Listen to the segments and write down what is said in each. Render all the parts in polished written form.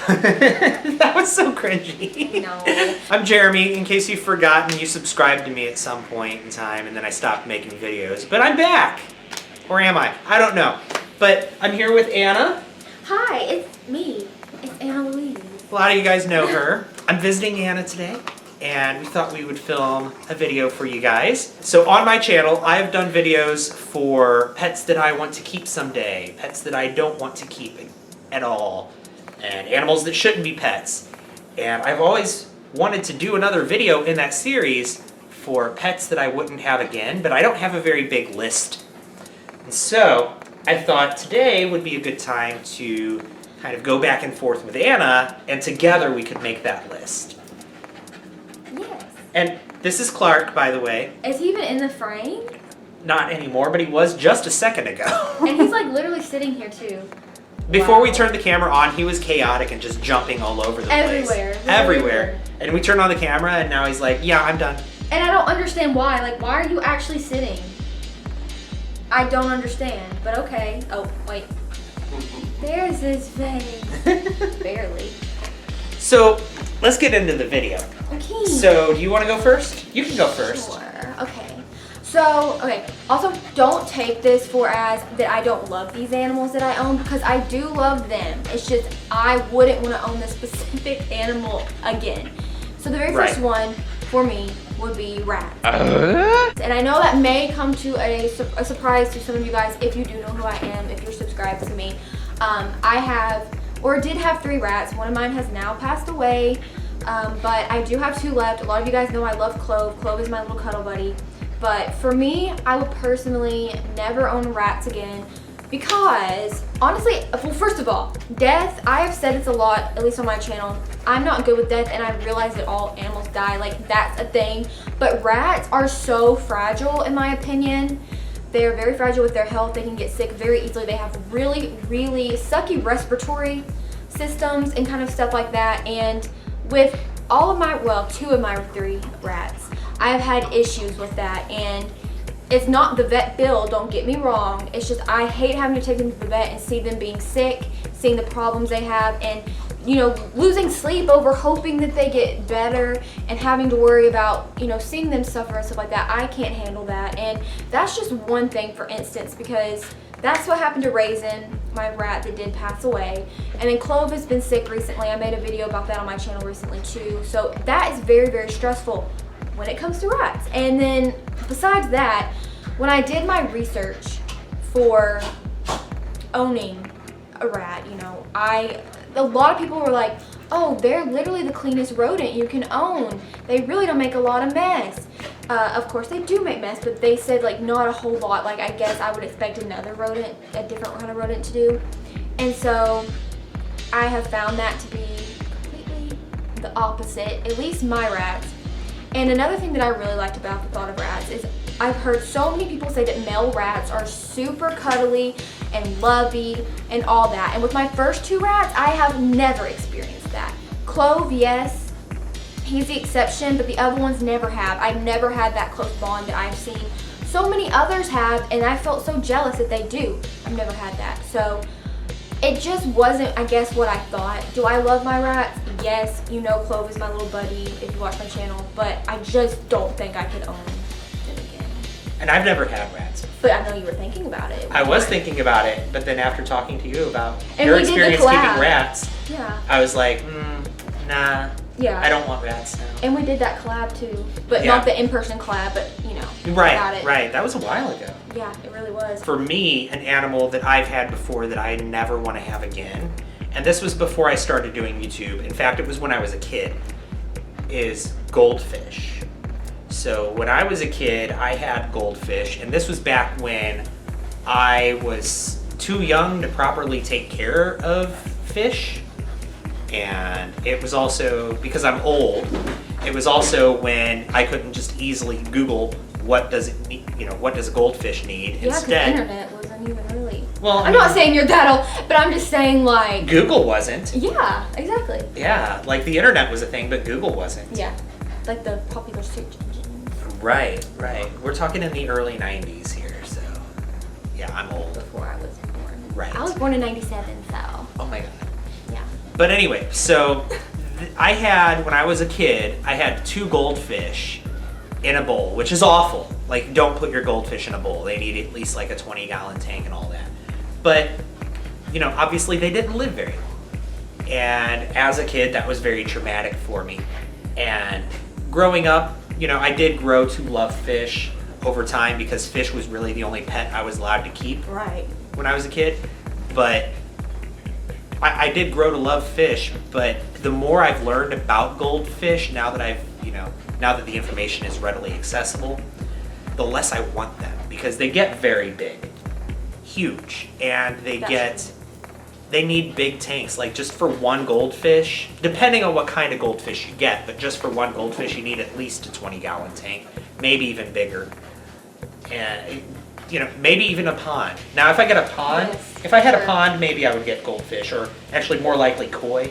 That was so cringy. No. I'm Jeremy, in case you've forgotten. You subscribed to me at some point in time and then I stopped making videos. But I'm back. Or am I? I don't know. But I'm here with Anna. Hi, it's me. It's Anna Louise. A lot of you guys know her. I'm visiting Anna today, and we thought we would film a video for you guys. So on my channel, I've done videos for pets that I want to keep someday, pets that I don't want to keep at all, and animals that shouldn't be pets. And I've always wanted to do another video in that series for pets that I wouldn't have again, but I don't have a very big list. And so I thought today would be a good time to kind of go back and forth with Anna, and together we could make that list. Yes. And this is Clark, by the way. Is he even in the frame? Not anymore, but he was just a second ago. And he's like literally sitting here too. Before Wow. we turned the camera on, he was chaotic and just jumping all over the place. Everywhere. Everywhere. And we turned on the camera and now he's like, yeah, I'm done. And I don't understand why. Like, why are you actually sitting? I don't understand, but okay. Oh, wait. There's his face. Barely. So, let's get into the video. Okay. So, do you want to go first? You can go first. Sure. Okay. So, okay. Also, don't take this for as that I don't love these animals that I own, because I do love them. It's just I wouldn't want to own this specific animal again. So the very first one for me would be rats. And I know that may come to a surprise to some of you guys if you do know who I am, if you're subscribed to me. I have, or did have 3 rats. One of mine has now passed away, but I do have 2 left. A lot of you guys know I love Clove. Clove is my little cuddle buddy. But for me, I would personally never own rats again because, honestly, well, first of all, death, I have said this a lot, at least on my channel. I'm not good with death, and I realize that all animals die. Like, that's a thing. But rats are so fragile, in my opinion. They are very fragile with their health. They can get sick very easily. They have really, really sucky respiratory systems and kind of stuff like that. And with all of my, well, 2 of my 3 rats, I've had issues with that. And it's not the vet bill, don't get me wrong. It's just I hate having to take them to the vet and see them being sick, seeing the problems they have, and you know, losing sleep over hoping that they get better and having to worry about, you know, seeing them suffer and stuff like that. I can't handle that. And that's just one thing, for instance, because that's what happened to Raisin, my rat that did pass away. And then Clove has been sick recently. I made a video about that on my channel recently too. So that is very, very stressful when it comes to rats. And then besides that, when I did my research for owning a rat, you know, a lot of people were like, oh, they're literally the cleanest rodent you can own. They really don't make a lot of mess. Of course they do make mess, but they said like not a whole lot. Like, I guess I would expect another rodent, a different kind of rodent to do. And so I have found that to be completely the opposite, at least my rats. And another thing that I really liked about the thought of rats is I've heard so many people say that male rats are super cuddly and lovey and all that. And with my first 2 rats, I have never experienced that. Clove, yes, he's the exception, but the other ones never have. I've never had that close bond that I've seen so many others have, and I felt so jealous that they do. I've never had that. So it just wasn't, I guess, what I thought. Do I love my rats? Yes, you know Clove is my little buddy if you watch my channel, but I just don't think I could own them again. And I've never had rats. But I know you were thinking about it. I was thinking about it, but then after talking to you about And your we did the experience collab. keeping rats, Yeah. I was like, nah, Yeah. I don't want rats now. And we did that collab too. But Yeah. not the in-person collab, but you know. Right, about it. right. That was a while ago. Yeah, it really was. For me, an animal that I've had before that I never want to have again, and this was before I started doing YouTube, in fact it was when I was a kid, is goldfish. So when I was a kid, I had goldfish, and this was back when I was too young to properly take care of fish. And it was also, because I'm old, it was also when I couldn't just easily Google what does it need, you know, what does a goldfish need. Yeah, because Instead, the internet wasn't even really. well, I'm not saying you're that old, but I'm just saying like. Google wasn't. Yeah, exactly. Yeah, like the internet was a thing, but Google wasn't. Yeah, like the popular search engine. Right, right. We're talking in the early 90s here, so yeah, I'm old. Before I was born. Right. I was born in '97, so. Oh my god. Yeah. But anyway, so when I was a kid, I had 2 goldfish in a bowl, which is awful. Like, don't put your goldfish in a bowl. They need at least like a 20-gallon tank and all that. But, you know, obviously they didn't live very long. And as a kid, that was very traumatic for me. And growing up, you know, I did grow to love fish over time because fish was really the only pet I was allowed to keep when I was a kid. But I did grow to love fish, but the more I've learned about goldfish, now that the information is readily accessible, the less I want them because they get very big, huge, and they need big tanks. Like just for one goldfish, depending on what kind of goldfish you get, but just for one goldfish, you need at least a 20-gallon tank, maybe even bigger. And you know, maybe even a pond. Now, if I get a pond, if I had a pond, maybe I would get goldfish, or actually more likely koi.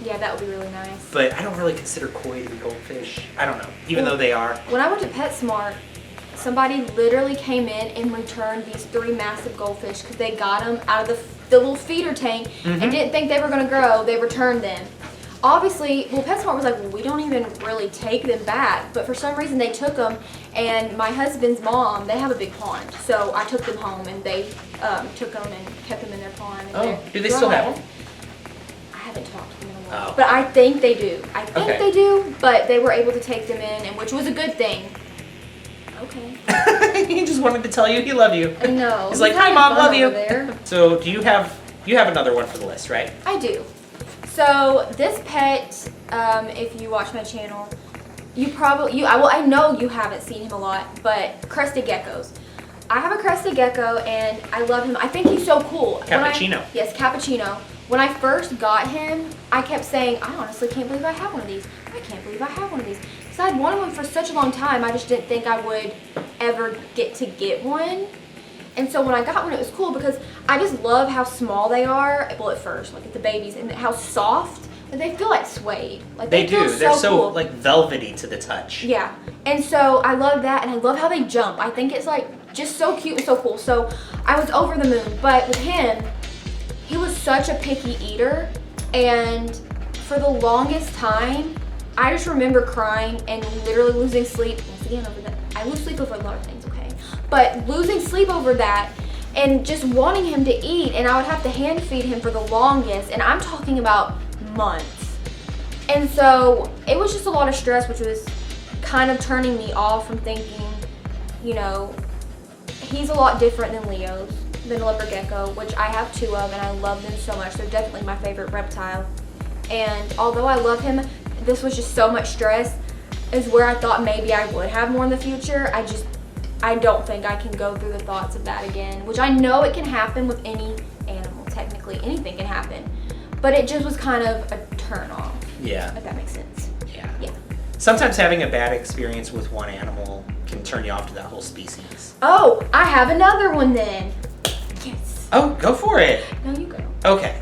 Yeah, that would be really nice. But I don't really consider koi to be goldfish. I don't know, even though they are. When I went to PetSmart, somebody literally came in and returned these 3 massive goldfish because they got them out of the little feeder tank and didn't think they were going to grow. They returned them. Obviously, PetSmart was like, well, we don't even really take them back. But for some reason, they took them. And my husband's mom, they have a big pond. So I took them home and they took them and kept them in their pond. And do they still have them? I haven't talked to them in a while. Oh. But I think they do. They do, but they were able to take them in, and which was a good thing. Okay. He just wanted to tell you he loved you. I know. He's like, hi, Mom, love you. So do you have another one for the list, right? I do. So this pet, if you watch my channel, I know you haven't seen him a lot, but crested geckos. I have a crested gecko and I love him. I think he's so cool. Cappuccino. Yes, Cappuccino. When I first got him, I kept saying, I honestly can't believe I have one of these. I can't believe I have one of these. Because I had wanted one for such a long time, I just didn't think I would ever get one. And so when I got one, it was cool because I just love how small they are. Well, at first, like at the babies, and how soft. But they feel like suede. Like they do. They're so cool. like velvety to the touch. Yeah. And so I love that, and I love how they jump. I think it's like just so cute and so cool. So I was over the moon. But with him, he was such a picky eater, and for the longest time, I just remember crying and literally losing sleep. Once again, over that, I lose sleep over a lot of things, okay? But losing sleep over that and just wanting him to eat, and I would have to hand feed him for the longest, and I'm talking about months. And so it was just a lot of stress, which was kind of turning me off from thinking, you know, he's a lot different than leopard gecko, which I have 2 of, and I love them so much. They're definitely my favorite reptile. And although I love him, this was just so much stress, is where I thought maybe I would have more in the future. I don't think I can go through the thoughts of that again, which I know it can happen with any animal. Technically, anything can happen. But it just was kind of a turn off. Yeah. If that makes sense. Yeah. Yeah. Sometimes having a bad experience with one animal can turn you off to that whole species. Oh, I have another one then. Yes. Oh, go for it. No, you go. Okay.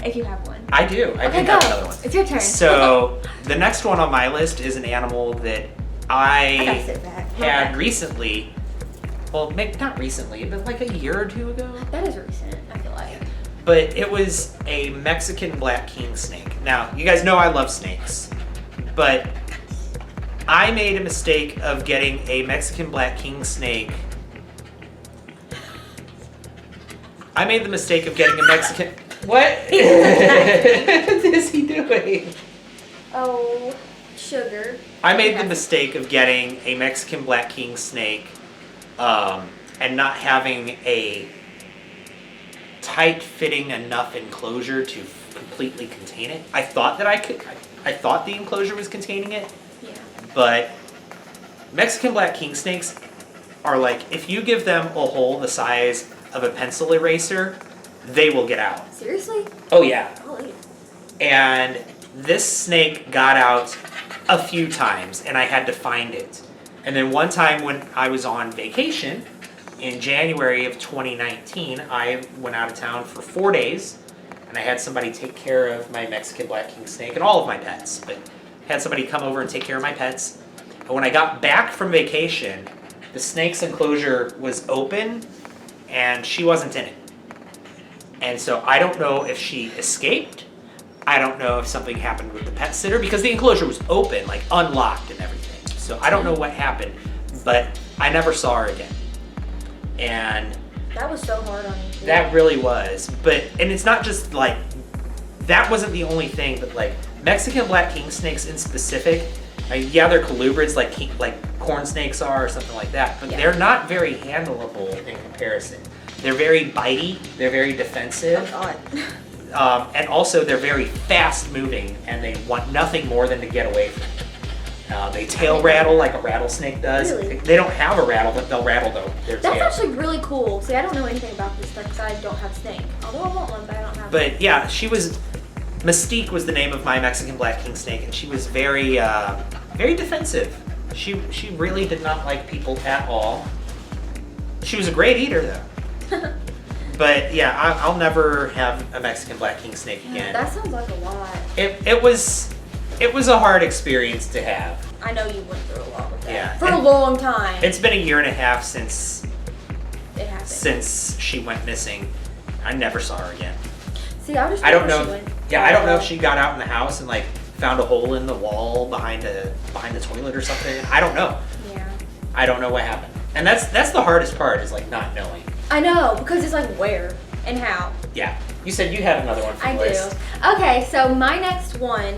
If you have one. I do. I do have another one. It's your turn. So the next one on my list is an animal that I gotta sit back. had recently. Well, maybe not recently, but like a year or 2 ago. That is recent, I feel like. But it was a Mexican black king snake. Now, you guys know I love snakes, but I made a mistake of getting a Mexican black king snake. I made the mistake of getting a Mexican... What? What is he doing? Oh, sugar. I made the mistake of getting a Mexican black king snake and not having a tight-fitting enough enclosure to completely contain it. I thought that I thought the enclosure was containing it. Yeah. But Mexican black king snakes are like, if you give them a hole the size of a pencil eraser, they will get out. Seriously? Oh yeah. Holy. And this snake got out a few times, and I had to find it. And then one time when I was on vacation, in January of 2019, I went out of town for 4 days, and I had somebody take care of my Mexican black king snake and all of my pets, but had somebody come over and take care of my pets. And when I got back from vacation, the snake's enclosure was open, and she wasn't in it. And so I don't know if she escaped, I don't know if something happened with the pet sitter because the enclosure was open, like unlocked and everything. So I don't know what happened, but I never saw her again. And That was so hard on you. that really was. And it's not just like, that wasn't the only thing, but like Mexican black king snakes in specific, yeah, they're colubrids like corn snakes are or something like that, but they're not very handleable in comparison. They're very bitey, they're very defensive. Oh God. And also they're very fast moving and they want nothing more than to get away from you. They tail rattle like a rattlesnake does. Really? They don't have a rattle, but they'll rattle their tail. That's actually really cool. See, I don't know anything about this stuff because I don't have a snake. Although I want one, but I don't have one. But yeah, Mystique was the name of my Mexican black king snake, and she was very, very defensive. She really did not like people at all. She was a great eater though. But yeah, I'll never have a Mexican black king snake again. That sounds like a lot. It was a hard experience to have. I know you went through a lot with that. Yeah. For a long time. It's been 1.5 years since It happened. since she went missing. I never saw her again. See, I just I don't where know. she went. Yeah, I don't know if she got out in the house and like found a hole in the wall behind the toilet or something. I don't know. Yeah. I don't know what happened. And that's the hardest part is like not knowing. I know, because it's like where and how. Yeah. You said you had another one for I the list. do. Okay, so my next one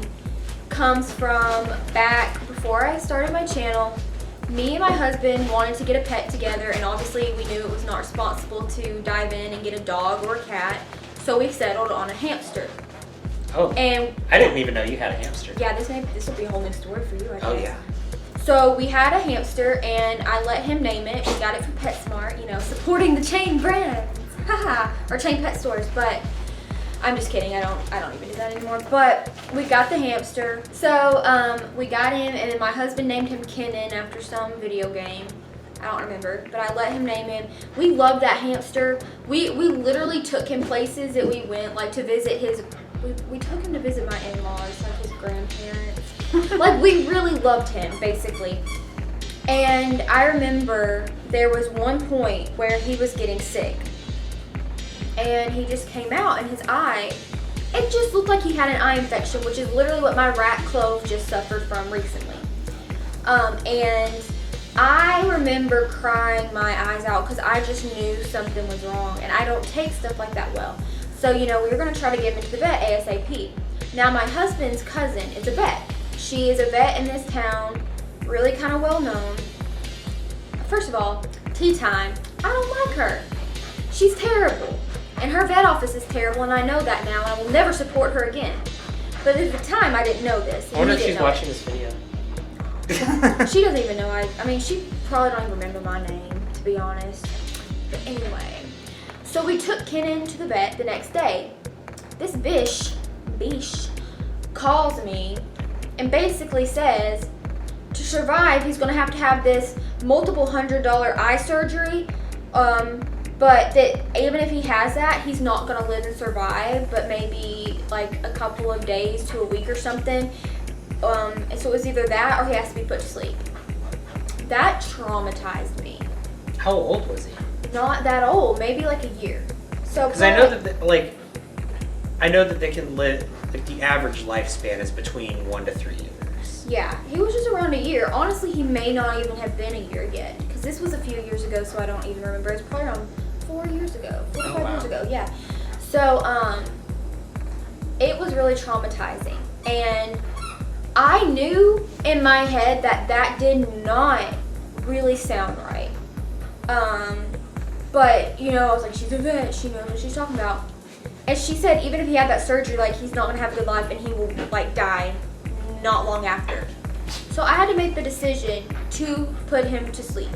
comes from back before I started my channel. Me and my husband wanted to get a pet together, and obviously we knew it was not responsible to dive in and get a dog or a cat, so we settled on a hamster. Oh. And I didn't even know you had a hamster. yeah, this will be a whole new story for you, I guess. Oh yeah. So we had a hamster, and I let him name it. We got it from PetSmart, supporting the chain brands, haha, or chain pet stores. But I'm just kidding. I don't even do that anymore. But we got the hamster. So we got him, and then my husband named him Kenan after some video game. I don't remember, but I let him name him. We loved that hamster. We literally took him places that we went, like to visit his. We took him to visit my in-laws, like his grandparents. Like, we really loved him, basically. And I remember there was one point where he was getting sick. And he just came out, and his eye, it just looked like he had an eye infection, which is literally what my rat Clove just suffered from recently. And I remember crying my eyes out because I just knew something was wrong. And I don't take stuff like that well. So, we were going to try to get him to the vet ASAP. Now, my husband's cousin is a vet. She is a vet in this town, really kind of well known. First of all, tea time, I don't like her. She's terrible. And her vet office is terrible, and I know that now, and I will never support her again. But at the time, I didn't know this. I wonder if she's watching this video. She doesn't even know. I mean, she probably don't even remember my name, to be honest. But anyway. So we took Kenan to the vet the next day. This bish calls me and basically says to survive, he's going to have this multiple $100 eye surgery, but that even if he has that, he's not going to live and survive, but maybe like a couple of days to a week or something. And so it was either that or he has to be put to sleep. That traumatized me. How old was he? Not that old, maybe like a year. So because I know that they can live, like the average lifespan is between 1 to 3 years. Yeah, he was just around a year. Honestly, he may not even have been a year yet, because this was a few years ago, so I don't even remember. It's probably around 4 years ago, 4 to 5 years ago, yeah. So, it was really traumatizing, and I knew in my head that did not really sound right. But, I was like, she's a vet, she knows what she's talking about. And she said even if he had that surgery, like, he's not going to have a good life and he will, like, die not long after. So I had to make the decision to put him to sleep.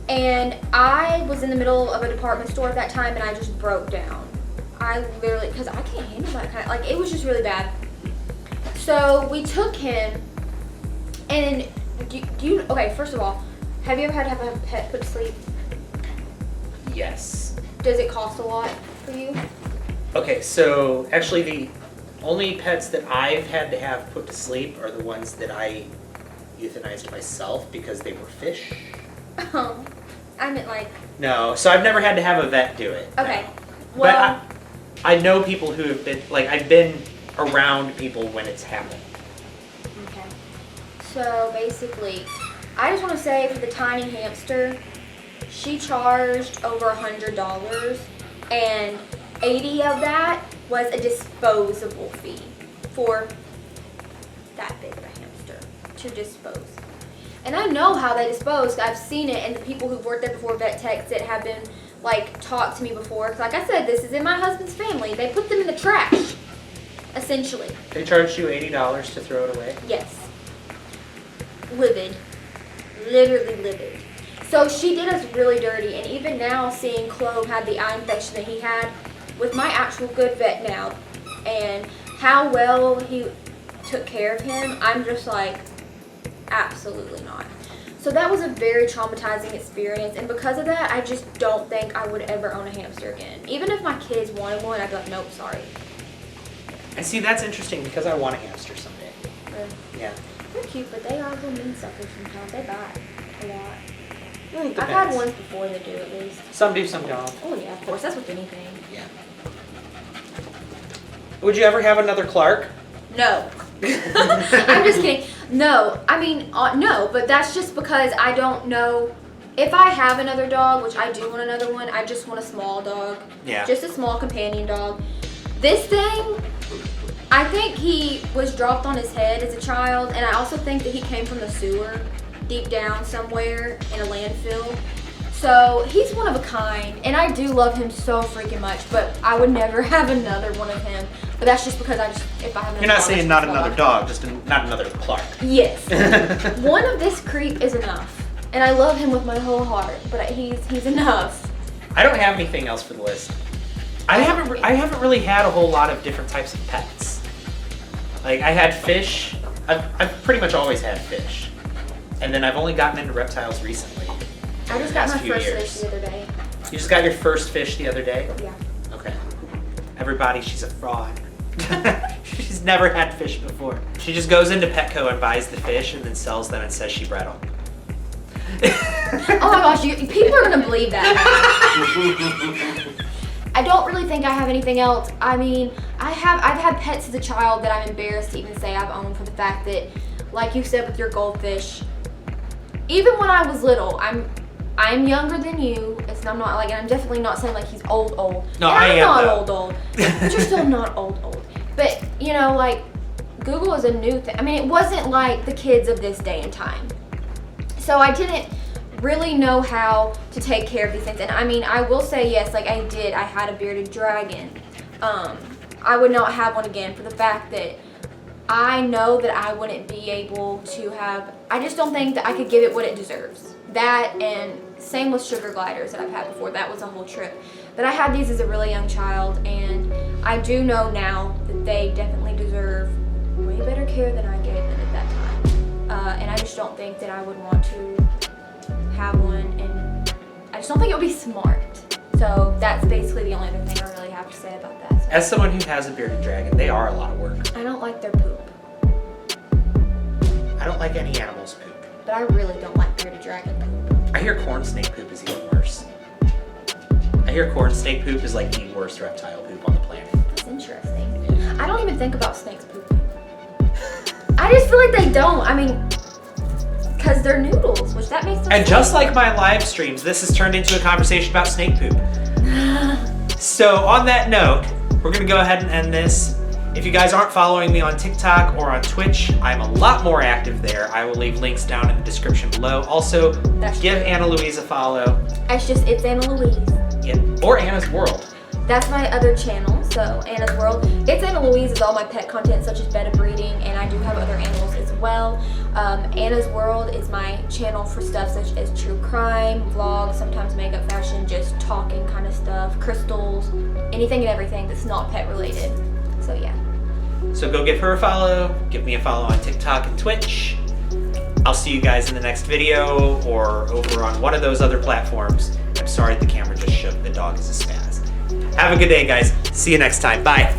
And I was in the middle of a department store at that time and I just broke down. I literally, because I can't handle that kind of, like, it was just really bad. So we took him and, okay, first of all, have you ever had to have a pet put to sleep? Yes. Does it cost a lot for you? Okay, so actually the only pets that I've had to have put to sleep are the ones that I euthanized myself because they were fish. Oh, I meant like... No, so I've never had to have a vet do it. Okay, no. well... But I know people who have been, like, I've been around people when it's happening. Okay. So basically, I just want to say for the tiny hamster, she charged over $100, and 80 of that was a disposable fee for that big of a hamster to dispose. And I know how they dispose. I've seen it, and the people who've worked there before, vet techs that have been like talked to me before. 'Cause like I said, this is in my husband's family. They put them in the trash, essentially. They charged you $80 to throw it away? Yes. Livid. Literally livid. So she did us really dirty, and even now seeing Clove had the eye infection that he had with my actual good vet now, and how well he took care of him, I'm just like, absolutely not. So that was a very traumatizing experience, and because of that, I just don't think I would ever own a hamster again. Even if my kids wanted one, I'd be like, nope, sorry. And see, that's interesting because I want a hamster someday. Really. Yeah. They're cute, but they are little mean suckers sometimes. They bite a lot. Well, it I've had depends. ones before that do at least. Some do, some don't. Oh yeah, of course. That's with anything. Yeah. Would you ever have another Clark? No. I'm just kidding. No. I mean, no, but that's just because I don't know. If I have another dog, which I do want another one, I just want a small dog. Yeah. Just a small companion dog. This thing, I think he was dropped on his head as a child, and I also think that he came from the sewer deep down somewhere in a landfill. So he's one of a kind, and I do love him so freaking much, but I would never have another one of him. But that's just because if I have another You're not dog, saying it's not a small another dog, just not another Clark. Yes. One of this creep is enough. And I love him with my whole heart, but he's enough. I don't have anything else for the list. I haven't really had a whole lot of different types of pets. Like I had fish. I've pretty much always had fish. And then I've only gotten into reptiles recently. I just got my first fish the other day. You just got your first fish the other day? Yeah. Okay. Everybody, she's a fraud. She's never had fish before. She just goes into Petco and buys the fish and then sells them and says she bred them. Oh my gosh, people are gonna believe that. I don't really think I have anything else. I mean, I've had pets as a child that I'm embarrassed to even say I've owned for the fact that, like you said with your goldfish, even when I was little, I'm younger than you. I'm not like, and I'm definitely not saying like he's old. No, and I am not though. old, but you're still not old. But you know, like Google is a new thing. I mean, it wasn't like the kids of this day and time. So I didn't really know how to take care of these things. And I mean, I will say yes, like I did. I had a bearded dragon. I would not have one again for the fact that I know that I wouldn't be able to have, I just don't think that I could give it what it deserves. That, and same with sugar gliders that I've had before. That was a whole trip. But I had these as a really young child, and I do know now that they definitely deserve way better care than I gave them at that time. And I just don't think that I would want to have one, and I just don't think it would be smart. So that's basically the only other thing I really have to say about that. As someone who has a bearded dragon, they are a lot of work. I don't like their poop. I don't like any animal's poop. But I really don't like bearded dragon poop. I hear corn snake poop is even worse. I hear corn snake poop is like the worst reptile poop on the planet. That's interesting. I don't even think about snakes pooping. I just feel like they don't. I mean, because they're noodles, which that makes no sense. And just like my live streams, this has turned into a conversation about snake poop. So on that note, we're gonna go ahead and end this. If you guys aren't following me on TikTok or on Twitch, I'm a lot more active there. I will leave links down in the description below. Also, give Anna Louise a follow. It's Anna Louise. Yeah. Or Anna's World. That's my other channel, so Anna's World. It's Anna Louise is all my pet content, such as bed breeding, and I do have other animals as well. Anna's World is my channel for stuff such as true crime, vlogs, sometimes makeup, fashion, just talking kind of stuff, crystals, anything and everything that's not pet related. So yeah. So go give her a follow, give me a follow on TikTok and Twitch. I'll see you guys in the next video or over on one of those other platforms. I'm sorry the camera just shook, the dog is a spaz. Have a good day, guys. See you next time. Bye.